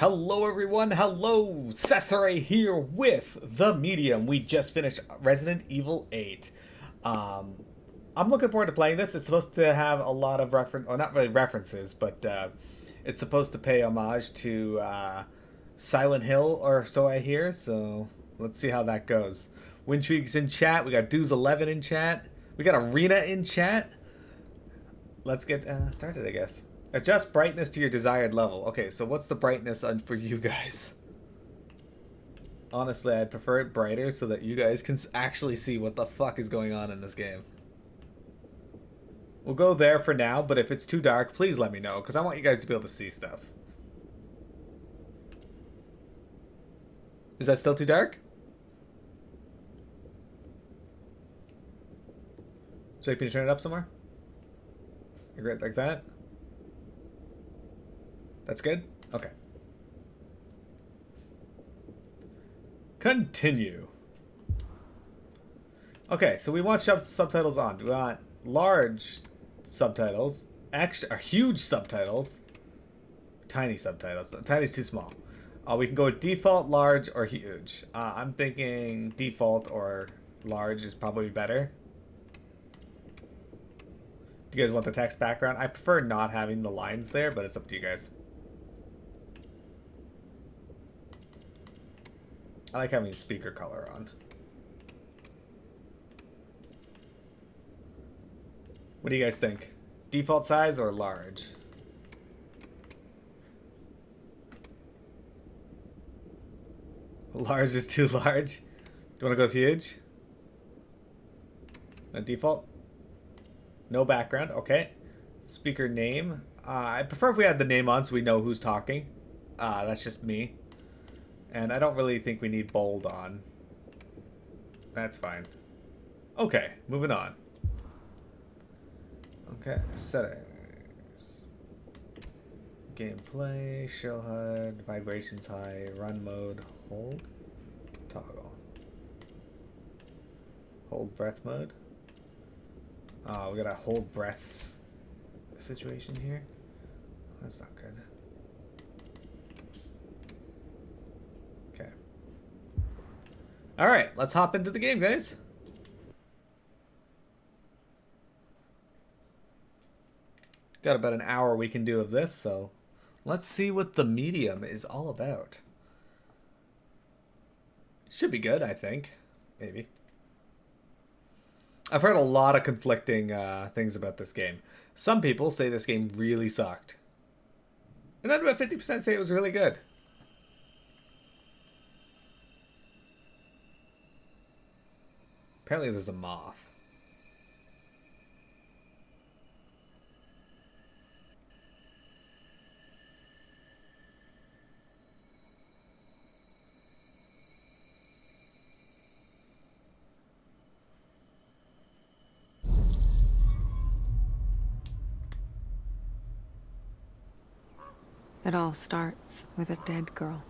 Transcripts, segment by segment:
Hello everyone, hello! Cesare here with The Medium. We just finished Resident Evil 8. I'm looking forward to playing this. It's supposed to have a lot of not really references, but it's supposed to pay homage to Silent Hill, or so I hear, so let's see how that goes. Wintrigue's in chat, we got Dooz11 in chat, we got Arena in chat. Let's get started, I guess. Adjust brightness to your desired level. Okay, so what's the brightness on for you guys? Honestly, I'd prefer it brighter so that you guys can actually see what the fuck is going on in this game. We'll go there for now, but if it's too dark, please let me know, because I want you guys to be able to see stuff. Is that still too dark? Should I turn it up somewhere? You're great like that? That's good? Okay. Continue. Okay, so we want subtitles on. Do we want large subtitles? Actually, huge subtitles? Tiny subtitles. No, tiny's too small. We can go with default, large, or huge. I'm thinking default or large is probably better. Do you guys want the text background? I prefer not having the lines there, but it's up to you guys. I like having speaker color on. What do you guys think? Default size or large? Large is too large. Do you want to go with huge? No default? No background. Okay. Speaker name. I prefer if we had the name on so we know who's talking. That's just me. And I don't really think we need bold on. That's fine. Okay, moving on. Okay, settings. Gameplay, show HUD, vibrations high, run mode, hold, toggle. Hold breath mode. We got a hold breaths situation here. That's not good. Alright, let's hop into the game, guys. Got about an hour we can do of this, so let's see what the medium is all about. Should be good, I think. Maybe. I've heard a lot of conflicting things about this game. Some people say this game really sucked. And then about 50% say it was really good. Apparently there's a moth. It all starts with a dead girl.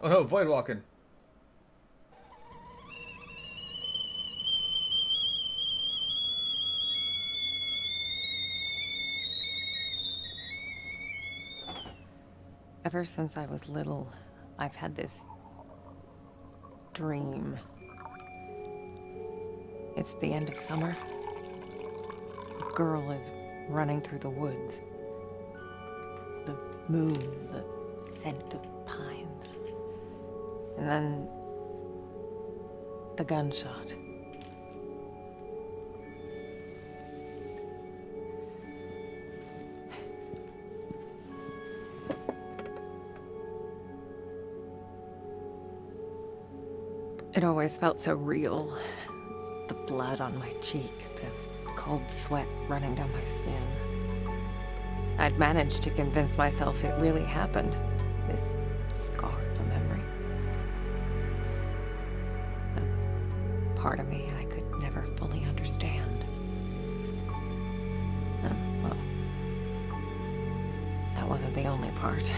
Oh no, void walking. Ever since I was little, I've had this dream. It's the end of summer. A girl is running through the woods. The moon, the the scent of pines. And then, the gunshot. It always felt so real. The blood on my cheek, the cold sweat running down my skin. I'd managed to convince myself it really happened, this scar of a memory. A part of me I could never fully understand. Well, that wasn't the only part.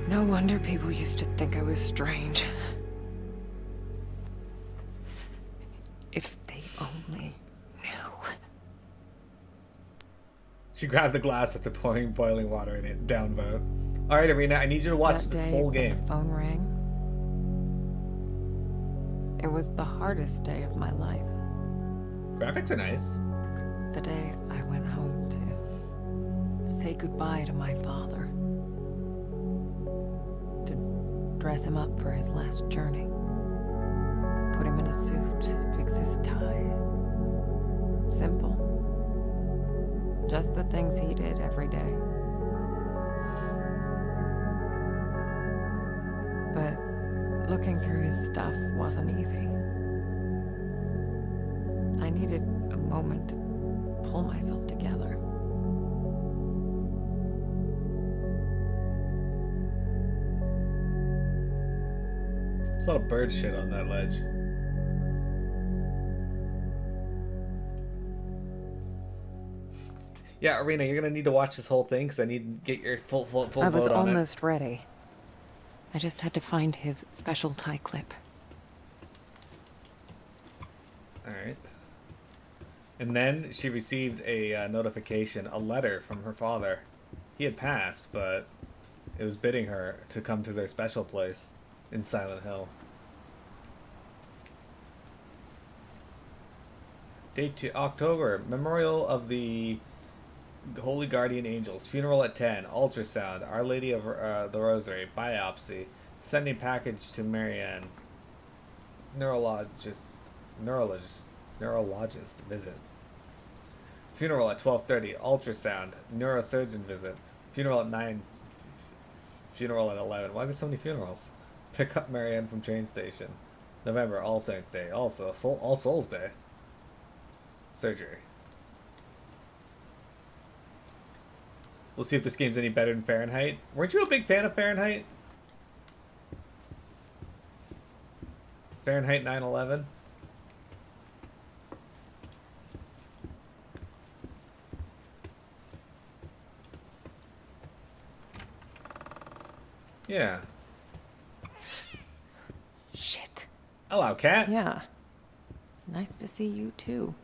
No wonder people used to think I was strange. If they only knew. She grabbed the glass after pouring boiling water in it. Downvote. Alright, Arena, I need you to watch That this day whole when game. the phone rang. It was the hardest day of my life. Graphics are nice. The day I went home to say goodbye to my father. To dress him up for his last journey. Put him in a suit, fix his tie. Simple. Just the things he did every day. But looking through his stuff wasn't easy. I needed a moment to pull myself together. There's a lot of bird shit on that ledge. Yeah, Arena, you're gonna need to watch this whole thing because I need to get your full I was vote on it. almost ready. I just had to find his special tie clip. Alright. And then she received a notification, a letter from her father. He had passed, but it was bidding her to come to their special place in Silent Hill. Date to October. Memorial of the Holy Guardian Angels. Funeral at 10. Ultrasound. Our Lady of the Rosary. Biopsy. Sending package to Marianne. Neurologist visit. Funeral at 12:30. Ultrasound. Neurosurgeon visit. Funeral at 9. Funeral at 11. Why are there so many funerals? Pick up Marianne from train station. November. All Saints Day. Also All Souls Day. Surgery. We'll see if this game's any better than Fahrenheit. Weren't you a big fan of Fahrenheit? Fahrenheit 9/11? Yeah. Shit. Hello, cat. Yeah. Nice to see you too.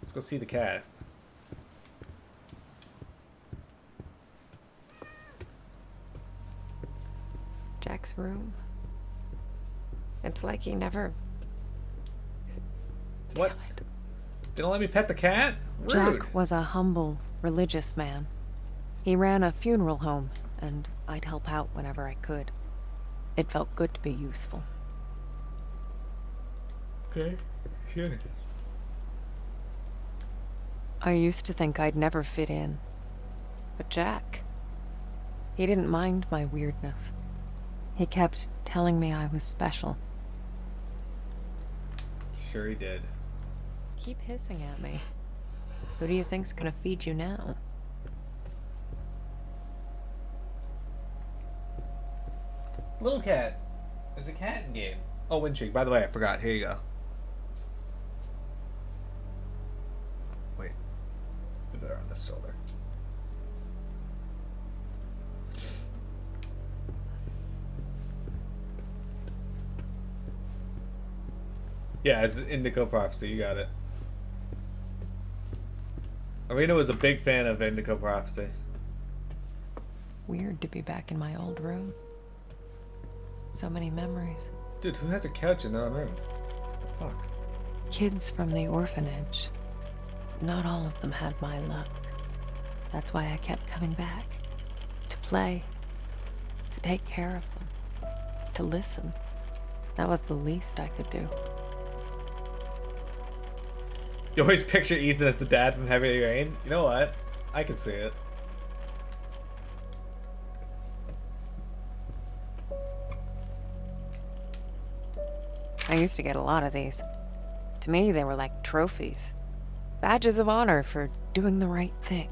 Let's go see the cat. Jack's room. It's like he never... What? Damn it. They don't let me pet the cat? Rude. Jack was a humble, religious man. He ran a funeral home, and I'd help out whenever I could. It felt good to be useful. Okay. Sure. I used to think I'd never fit in. But Jack, he didn't mind my weirdness. He kept telling me I was special. Sure he did. Keep hissing at me. Who do you think's gonna feed you now? Little cat. There's a cat in game. Oh, Windshake. By the way, I forgot. Here you go. Wait. Put it on this shoulder. Yeah, it's Indigo Prophecy. You got it. Arena was a big fan of Indigo Prophecy. Weird to be back in my old room. So many memories. Dude, who has a couch in their own room? What the fuck? Kids from the orphanage. Not all of them had my luck. That's why I kept coming back. To play, to take care of them, to listen. That was the least I could do. You always picture Ethan as the dad from Heavy Rain? You know what? I can see it. I used to get a lot of these. To me, they were like trophies. Badges of honor for doing the right thing.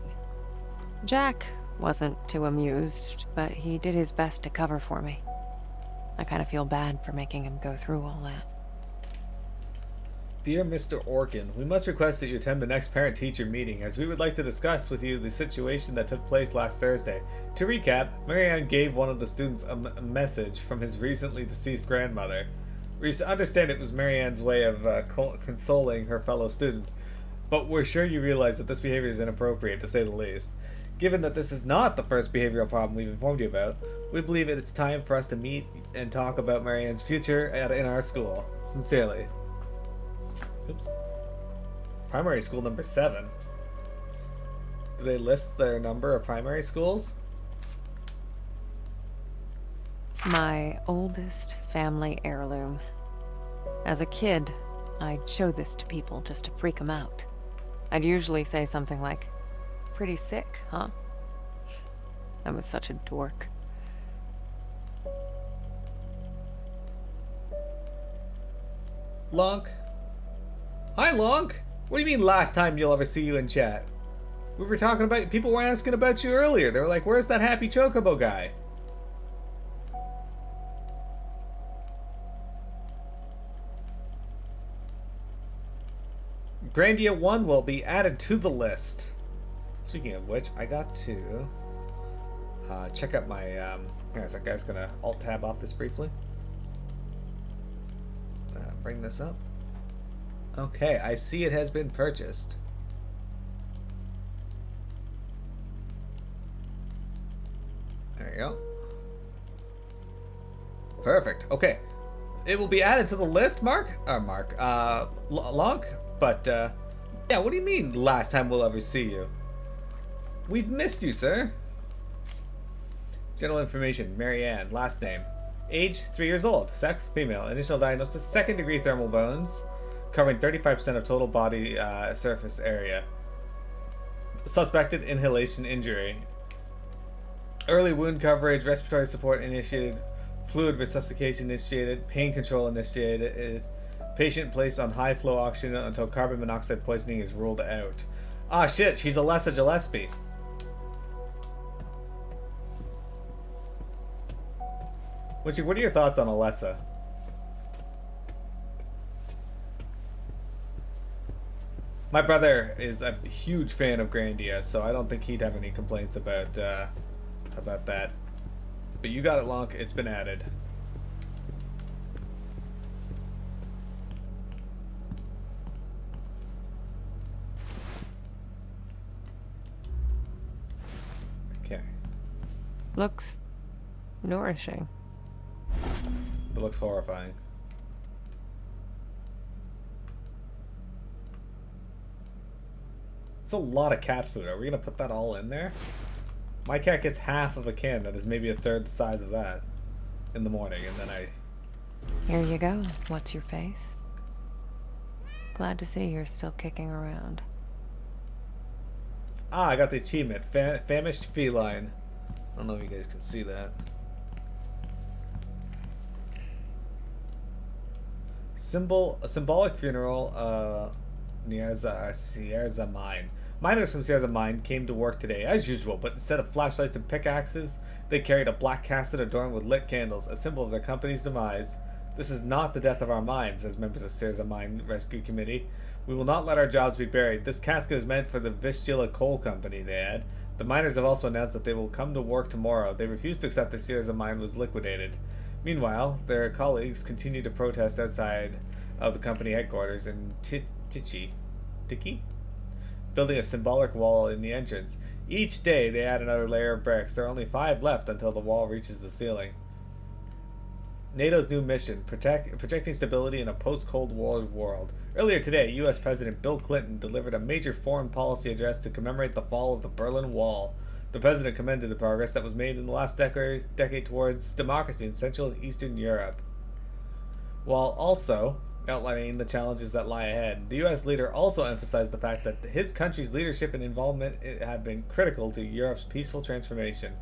Jack wasn't too amused, but he did his best to cover for me. I kind of feel bad for making him go through all that. Dear Mr. Orkin, we must request that you attend the next parent-teacher meeting, as we would like to discuss with you the situation that took place last Thursday. To recap, Marianne gave one of the students a message from his recently deceased grandmother. We understand it was Marianne's way of consoling her fellow student, but we're sure you realize that this behavior is inappropriate, to say the least. Given that this is not the first behavioral problem we've informed you about, we believe it's time for us to meet and talk about Marianne's future in our school. Sincerely. Oops. Primary school number 7. Do they list their number of primary schools? My oldest family heirloom. As a kid, I'd show this to people just to freak them out. I'd usually say something like, "Pretty sick, huh?" I was such a dork. Lonk. Hi, Lonk. What do you mean last time you'll ever see you in chat? We were talking about, people were asking about you earlier. They were like, where's that happy chocobo guy? Grandia 1 will be added to the list. Speaking of which, I got to check out my, hang on a sec, guys, gonna alt-tab off this briefly. Bring this up. Okay, I see it has been purchased. There you go. Perfect. Okay. It will be added to the list, Lonk. But, yeah, what do you mean last time we'll ever see you? We've missed you, sir. General information, Marianne, last name. Age, 3 years old. Sex, female. Initial diagnosis, second-degree thermal burns, covering 35% of total body surface area. Suspected inhalation injury. Early wound coverage, respiratory support initiated, fluid resuscitation initiated, pain control initiated, patient placed on high flow oxygen until carbon monoxide poisoning is ruled out. Ah shit, she's Alessa Gillespie. What are your thoughts on Alessa? My brother is a huge fan of Grandia, so I don't think he'd have any complaints about that. But you got it, Lonk. It's been added. Okay. Looks nourishing. It looks horrifying. It's a lot of cat food. Are we gonna put that all in there? My cat gets half of a can that is maybe a third the size of that in the morning, and then I... Here you go. What's your face? Glad to see you're still kicking around. Ah, I got the achievement. Famished feline. I don't know if you guys can see that. A symbolic funeral, near Sierra Mine. Miners from Sierra Mine came to work today, as usual, but instead of flashlights and pickaxes, they carried a black casket adorned with lit candles, a symbol of their company's demise. This is not the death of our mine, says members of Sierra Mine Rescue Committee. We will not let our jobs be buried. This casket is meant for the Vistula Coal Company, they add. The miners have also announced that they will come to work tomorrow. They refuse to accept that Sierra Mine was liquidated. Meanwhile, their colleagues continue to protest outside of the company headquarters in Tiki, building a symbolic wall in the entrance. Each day, they add another layer of bricks. There are only 5 left until the wall reaches the ceiling. NATO's new mission, protecting stability in a post-Cold War world. Earlier today, U.S. President Bill Clinton delivered a major foreign policy address to commemorate the fall of the Berlin Wall. The president commended the progress that was made in the last decade towards democracy in Central and Eastern Europe, while also outlining the challenges that lie ahead. The U.S. leader also emphasized the fact that his country's leadership and involvement have been critical to Europe's peaceful transformation.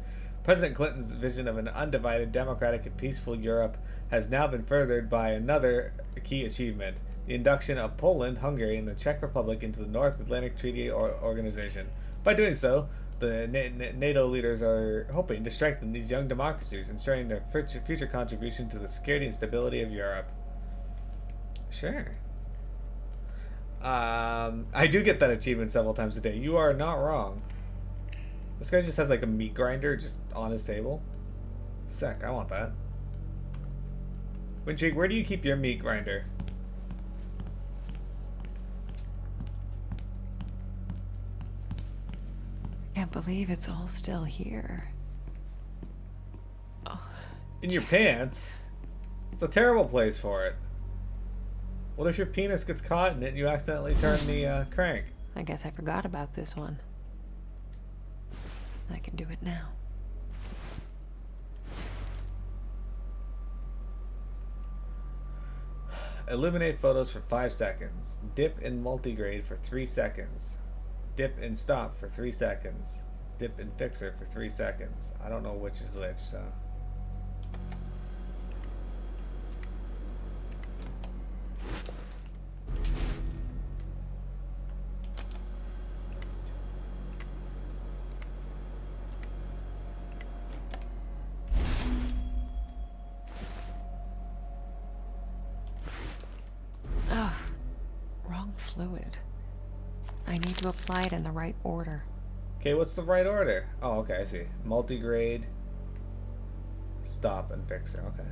President Clinton's vision of an undivided, democratic, and peaceful Europe has now been furthered by another key achievement: the induction of Poland, Hungary, and the Czech Republic into the North Atlantic Treaty Organization. By doing so, the NATO leaders are hoping to strengthen these young democracies, ensuring their future contribution to the security and stability of Europe. Sure. I do get that achievement several times a day. You are not wrong. This guy just has like a meat grinder just on his table. Sick, I want that. Wintrigue, where do you keep your meat grinder? Can't believe it's all still here. Oh. In your pants? It's a terrible place for it. What if your penis gets caught in it and you accidentally turn the crank? I guess I forgot about this one. I can do it now. Eliminate photos for 5 seconds. Dip in multigrade for 3 seconds. Dip in stop for 3 seconds. Dip in fixer for 3 seconds. I don't know which is which, so... Fluid. I need to apply it in the right order. Okay, what's the right order? Oh, okay, I see. Multigrade, stop, and fixer. Okay.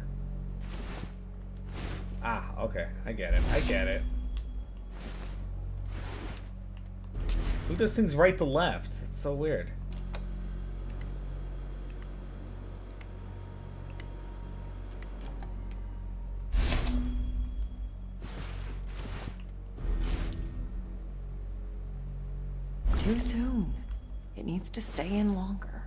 Ah, okay. I get it. I get it. Who does things right to left? It's so weird. Too soon. It needs to stay in longer.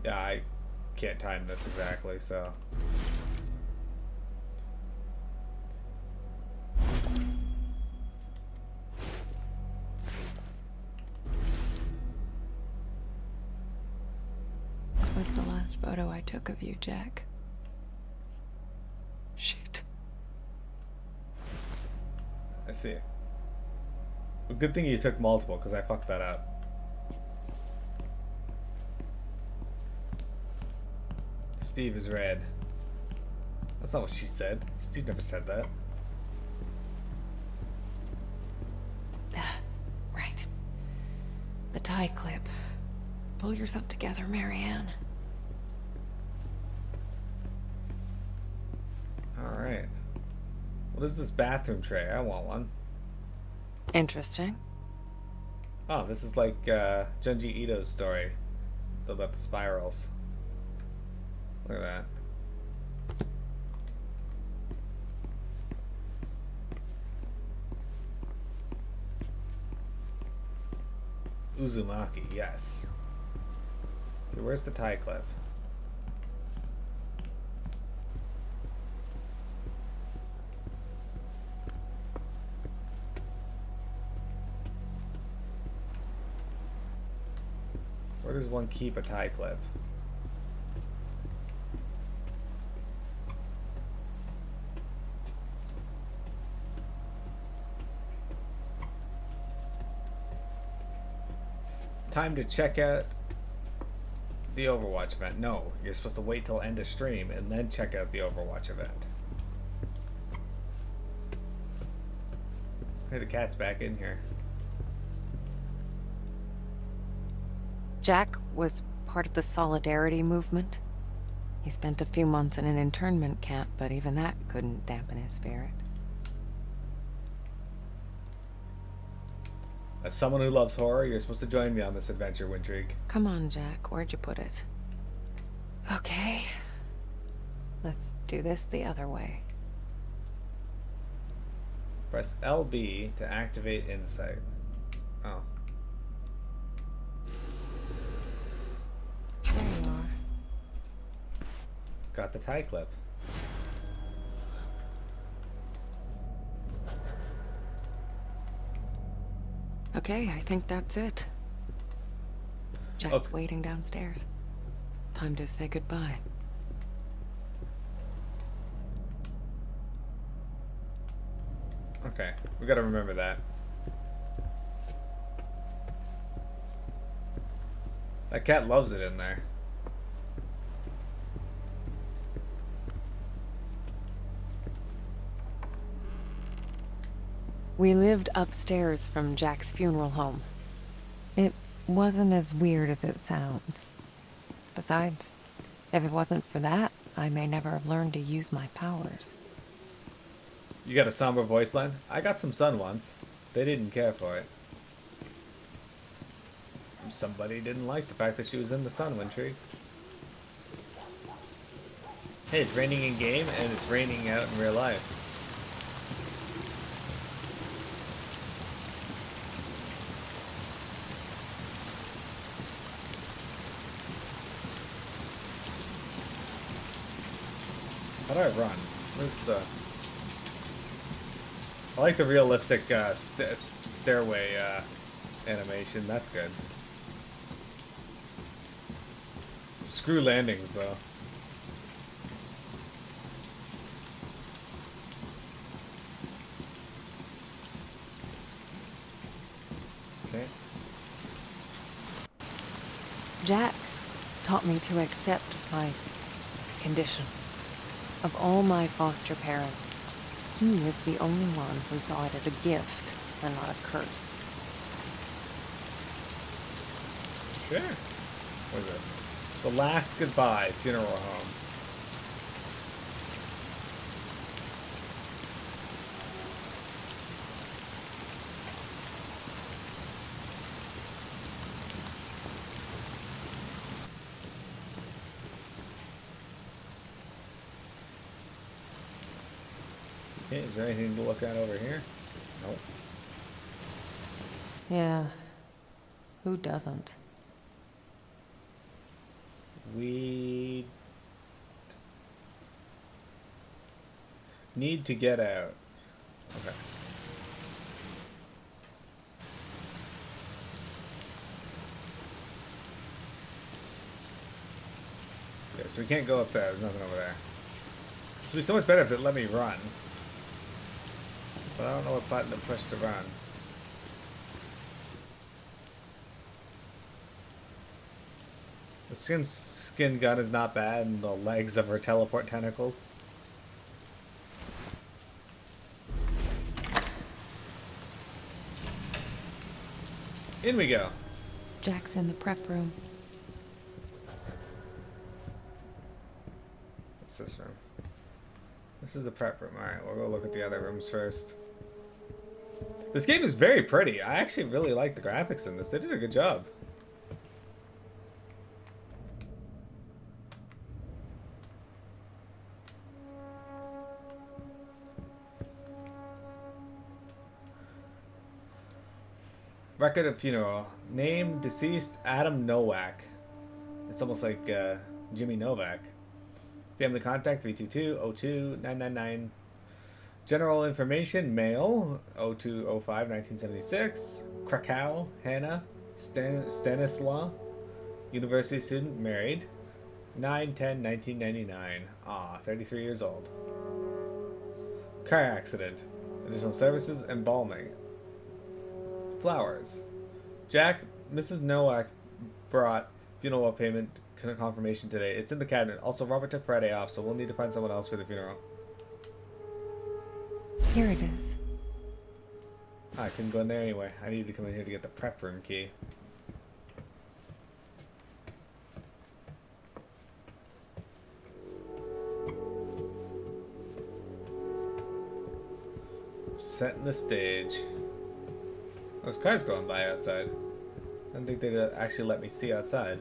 Yeah, I can't time this exactly, so... What was the last photo I took of you, Jack? Shit. I see. Well, good thing you took multiple, because I fucked that up. Steve is red. That's not what she said. Steve never said that. Right. The tie clip. Pull yourself together, Marianne. Alright. What is this bathroom tray? I want one. Interesting. Oh, this is like Junji Ito's story about the spirals. Look at that. Uzumaki, yes. Okay, where's the tie clip? Where does one keep a tie clip? Time to check out the Overwatch event. No, you're supposed to wait till end of stream and then check out the Overwatch event. Hey, the cat's back in here. Jack was part of the Solidarity movement. He spent a few months in an internment camp, but even that couldn't dampen his spirit. As someone who loves horror, you're supposed to join me on this adventure, Wintrigue. Come on, Jack. Where'd you put it? Okay. Let's do this the other way. Press LB to activate insight. Oh. There you are. Got the tie clip. Okay, I think that's it. Jack's Okay. waiting downstairs. Time to say goodbye. Okay, we gotta remember that. That cat loves it in there. We lived upstairs from Jack's funeral home. It wasn't as weird as it sounds. Besides, if it wasn't for that, I may never have learned to use my powers. You got a somber voice line? I got some sun once. They didn't care for it. Somebody didn't like the fact that she was in the sun when tree. Hey, it's raining in game and it's raining out in real life. How do I run? Where's the... I like the realistic stairway animation. That's good. Screw landings, though. Okay. Jack taught me to accept my condition. Of all my foster parents, he was the only one who saw it as a gift and not a curse. Sure. What is this? The Last Goodbye Funeral Home. Okay, is there anything to look at over here? Nope. Yeah, who doesn't? We need to get out. Okay. Okay, so we can't go up there. There's nothing over there. This would be so much better if it let me run. But I don't know what button to push to run. The skin gun is not bad, and the legs of her teleport tentacles. In we go. Jack's in the prep room. What's this room? This is a prep room. Alright, we'll go look at the other rooms first. This game is very pretty. I actually really like the graphics in this. They did a good job. Record of funeral. Name deceased Adam Nowak. It's almost like Jimmy Novak. Family contact 322-02-999. General information, male, 02-05-1976. Krakow, Hannah. Stanislaw. University student, married. 9/10/1999. 33 years old. Car accident. Additional services, embalming. Flowers. Jack, Mrs. Nowak brought funeral payment confirmation today. It's in the cabinet. Also, Robert took Friday off, so we'll need to find someone else for the funeral. Here it is. I couldn't go in there anyway. I needed to come in here to get the prep room key. Setting the stage. There's cars going by outside. I don't think they'd actually let me see outside.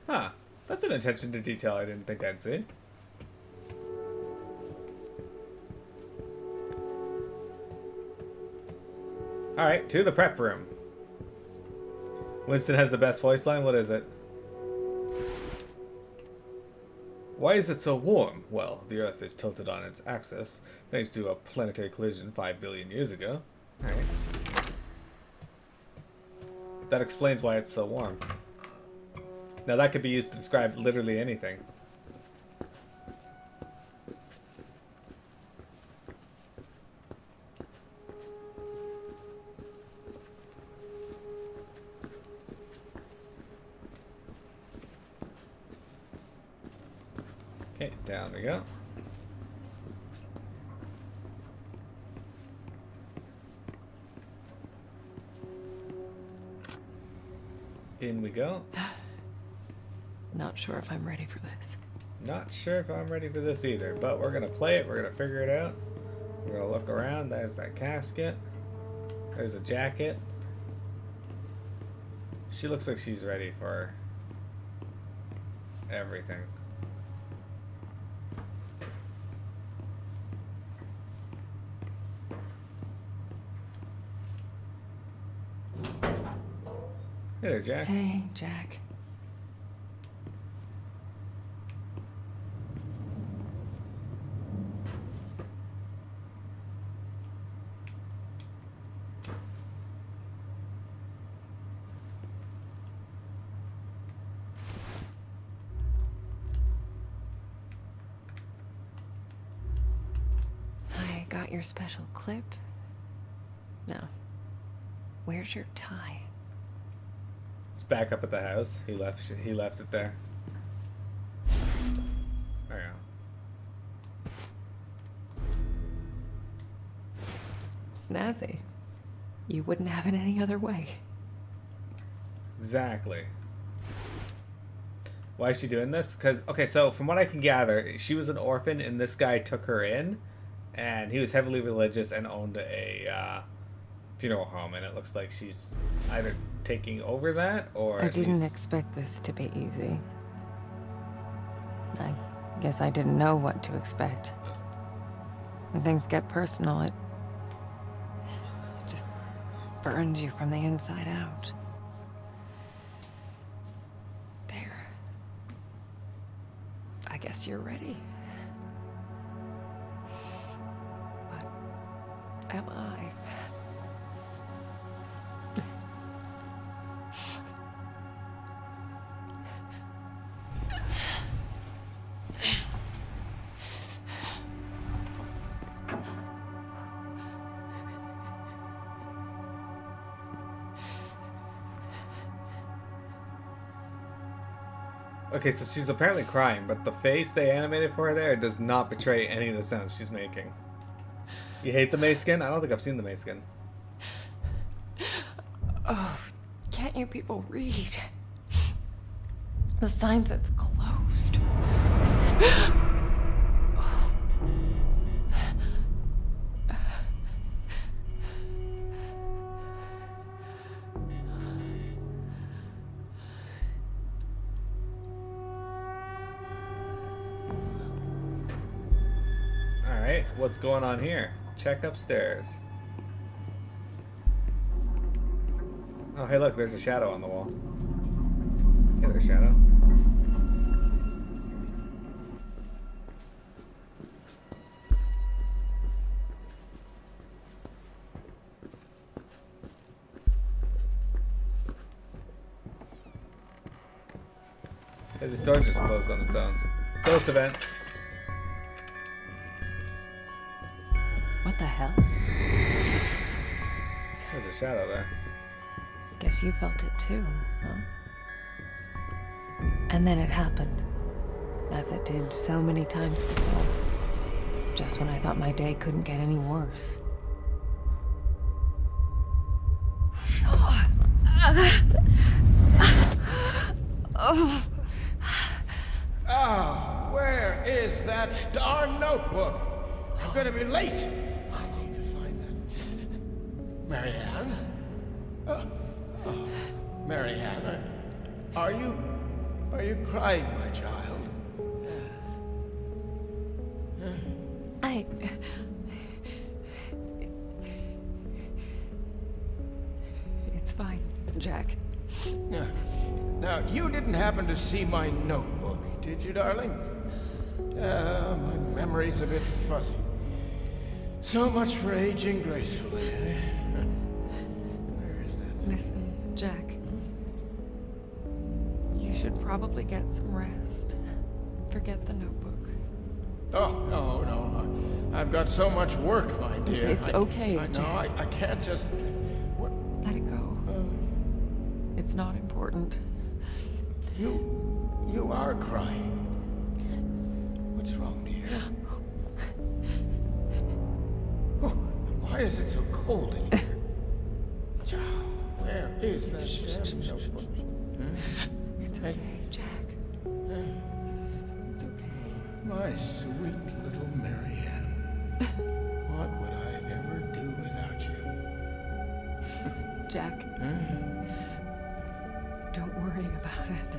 Huh. That's an attention to detail I didn't think I'd see. Alright, to the prep room. Winston has the best voice line. What is it? Why is it so warm? Well, the Earth is tilted on its axis, thanks to a planetary collision 5 billion years ago. Alright. That explains why it's so warm. Now that could be used to describe literally anything. Okay, down we go. In we go. Not sure if I'm ready for this. Not sure if I'm ready for this either, but we're gonna play it, we're gonna figure it out. We're gonna look around, there's that casket. There's a jacket. She looks like she's ready for everything. Hey there, Jack. Hey, Jack. I got your special clip. Now, where's your tie? It's back up at the house. He left it there. There you go. Snazzy. You wouldn't have it any other way. Exactly. Why is she doing this? Because, okay, so from what I can gather, she was an orphan and this guy took her in, and he was heavily religious and owned a funeral home, and it looks like she's either taking over that or I didn't expect this to be easy. I guess I didn't know what to expect. When things get personal, it just burns you from the inside out. There. I guess you're ready. But am I? Okay, so she's apparently crying, but the face they animated for her there does not betray any of the sounds she's making. You hate the Mace skin? I don't think I've seen the Mace skin. Oh, can't you people read? The sign says closed. Alright, what's going on here? Check upstairs. Oh, hey look, there's a shadow on the wall. Hey there, shadow. Hey, this door just closed on its own. Ghost event. What the hell? There's a shadow there. Guess you felt it too, huh? And then it happened, as it did so many times before. Just when I thought my day couldn't get any worse. Ah, where is that darn notebook? I'm gonna be late. I need to find that. Marianne? Marianne, are you crying, my child? fine, Jack. Yeah. Now, you didn't happen to see my notebook, did you, darling? My memory's a bit fuzzy. So much for aging gracefully, eh? Where is that thing? Listen, Jack. You should probably get some rest. Forget the notebook. Oh, no. I've got so much work, my dear. It's okay, I know, Jack. I can't just... What? Let it go. It's not important. You are crying. What's wrong, dear? Oh, why is it so cold in here? Where is that damn notebook? It's okay, Jack. It's okay. My sweet little Marianne. What would I ever do without you? Jack. Don't worry about it.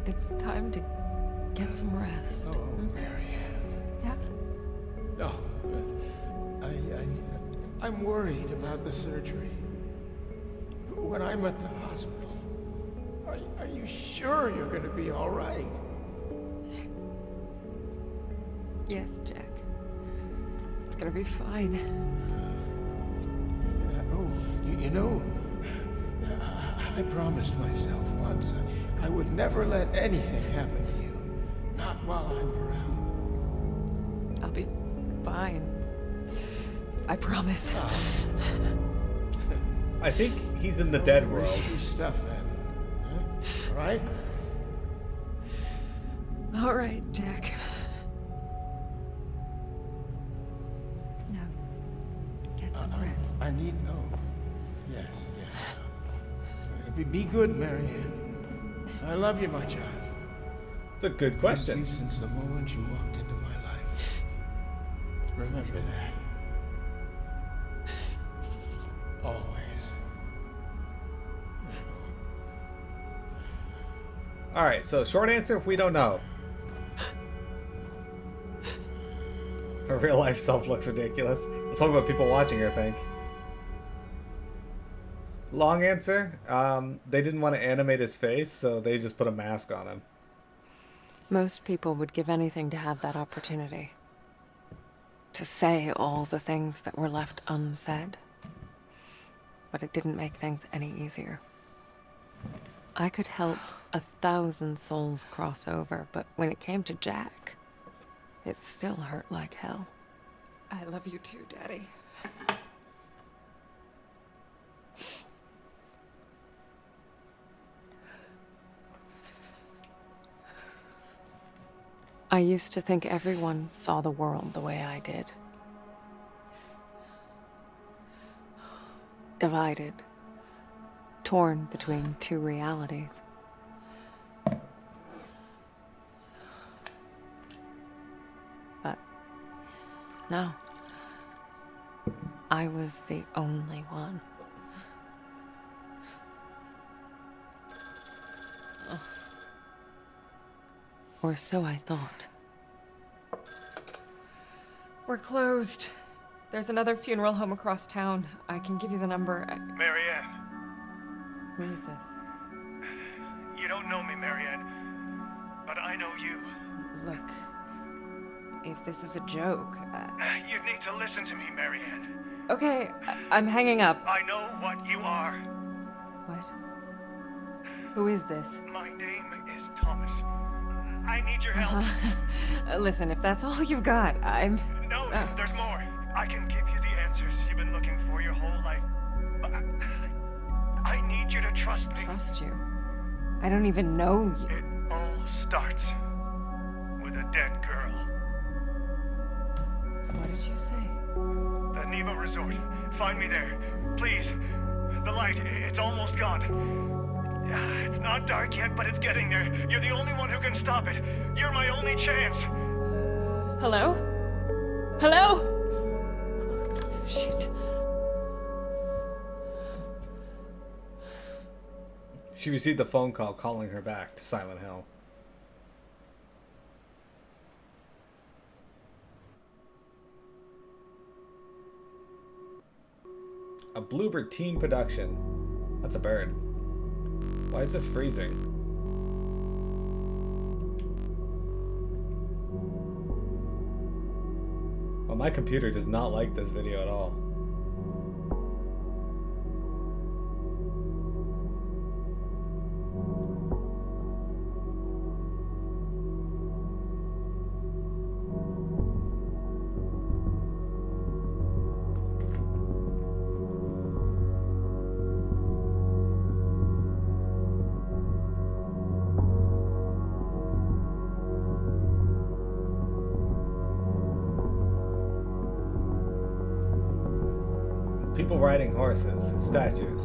It's time to get some rest. Oh, Marianne. Yeah? Oh, I'm worried about the surgery. When I'm at the hospital, are you sure you're going to be all right? Yes, Jack. It's gonna be fine. You know, I promised myself once I would never let anything happen to you. Not while I'm around. I'll be fine. I promise. I think he's in the dead world. Risky stuff, then. Huh? All right? All right, Jack. Now, get some rest. I need... Oh, yes. Be good, Marianne. I love you, my child. It's a good question. Loved you since the moment you walked into my life. Remember that. Always. All right, so short answer, we don't know. Her real life self looks ridiculous. That's what people watching her think. Long answer, they didn't want to animate his face, so they just put a mask on him. Most people would give anything to have that opportunity. To say all the things that were left unsaid. But it didn't make things any easier. I could help 1,000 souls cross over, but when it came to Jack, it still hurt like hell. I love you too, Daddy. I used to think everyone saw the world the way I did. Divided. Torn between two realities. But no. I was the only one. Or so I thought. We're closed. There's another funeral home across town. I can give you the number. Marianne. Who is this? You don't know me, Marianne, but I know you. Look, if this is a joke... You need to listen to me, Marianne. Okay, I'm hanging up. I know what you are. What? Who is this? My name is Thomas. I need your help. Listen, if that's all you've got, I'm... No, there's more. I can give you the answers you've been looking for your whole life. But I need you to trust me. Trust you? I don't even know you. It all starts with a dead girl. What did you say? The Neva Resort. Find me there. Please. The light, it's almost gone. It's not dark yet, but it's getting there. You're the only one who can stop it. You're my only chance. Hello? Hello? Shit. She received a phone call calling her back to Silent Hill. A Bluebird Team production. That's a bird. Why is this freezing? Well, my computer does not like this video at all. People riding horses, statues,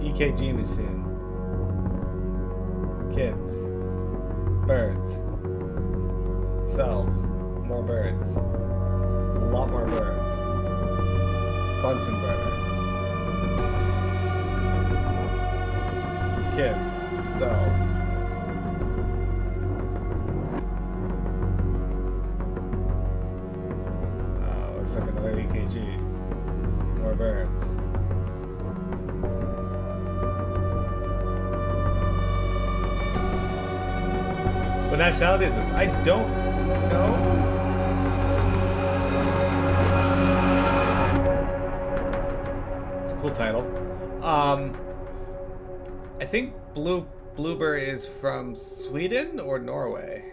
EKG machine, kids, birds, cells, more birds, a lot more birds, Bunsen burner, kids, cells. Looks like another EKG. More birds. What nationality is this? I don't know. It's a cool title. I think Bluebird is from Sweden or Norway.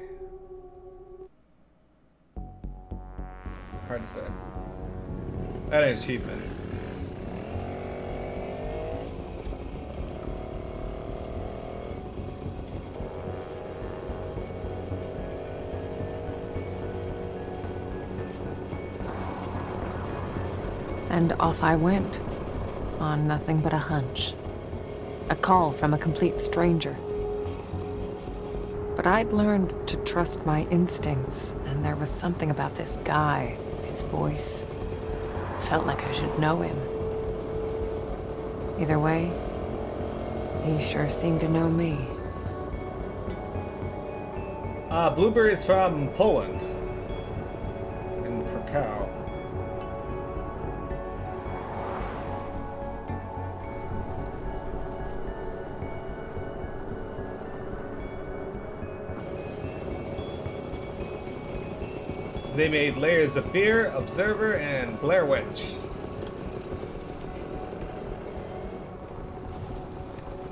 Hard to say. An achievement. And off I went, on nothing but a hunch. A call from a complete stranger. But I'd learned to trust my instincts, and there was something about this guy, his voice. Felt like I should know him. Either way, he sure seemed to know me. Bluebird is from Poland. In Krakow. They made Layers of Fear, Observer, and Blair Witch.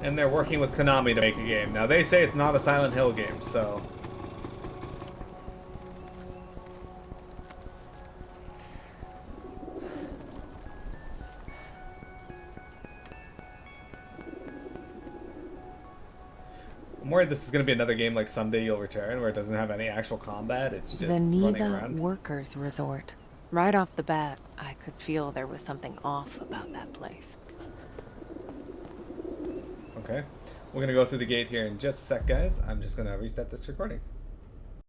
And they're working with Konami to make a game. Now they say it's not a Silent Hill game, so... I'm worried this is going to be another game like Someday You'll Return, where it doesn't have any actual combat, it's just The running Neva around. Workers Resort. Right off the bat, I could feel there was something off about that place. Okay. We're going to go through the gate here in just a sec, guys. I'm just going to reset this recording.